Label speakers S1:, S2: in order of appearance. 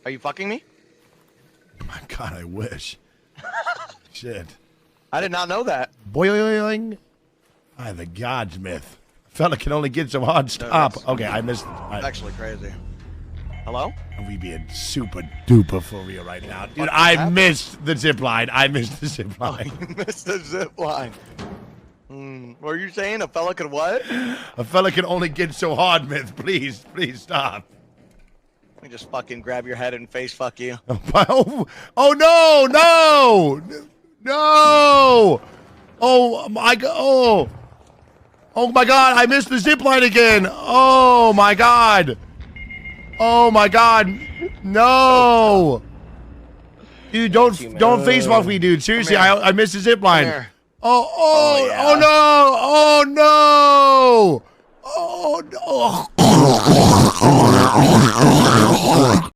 S1: Are you fucking me?
S2: My God, I wish. Shit.
S1: I did not know that.
S2: Boing. The God's myth. Fella can only get so hard. Stop. Okay, I missed.
S1: It's actually crazy. Hello?
S2: We being super duper for real right now, dude. I missed the zip line. I missed the zip line.
S1: You missed the zip line. What are you saying? A fella could what?
S2: A fella can only get so hard, myth. Please stop.
S1: Let me just fucking grab your head and face fuck you.
S2: Oh no! Oh my God! Oh my God! I missed the zip line again. Oh my God! No! Dude, don't face off me, dude. Seriously, I missed the zip line.
S1: Here.
S2: Oh no! Oh no!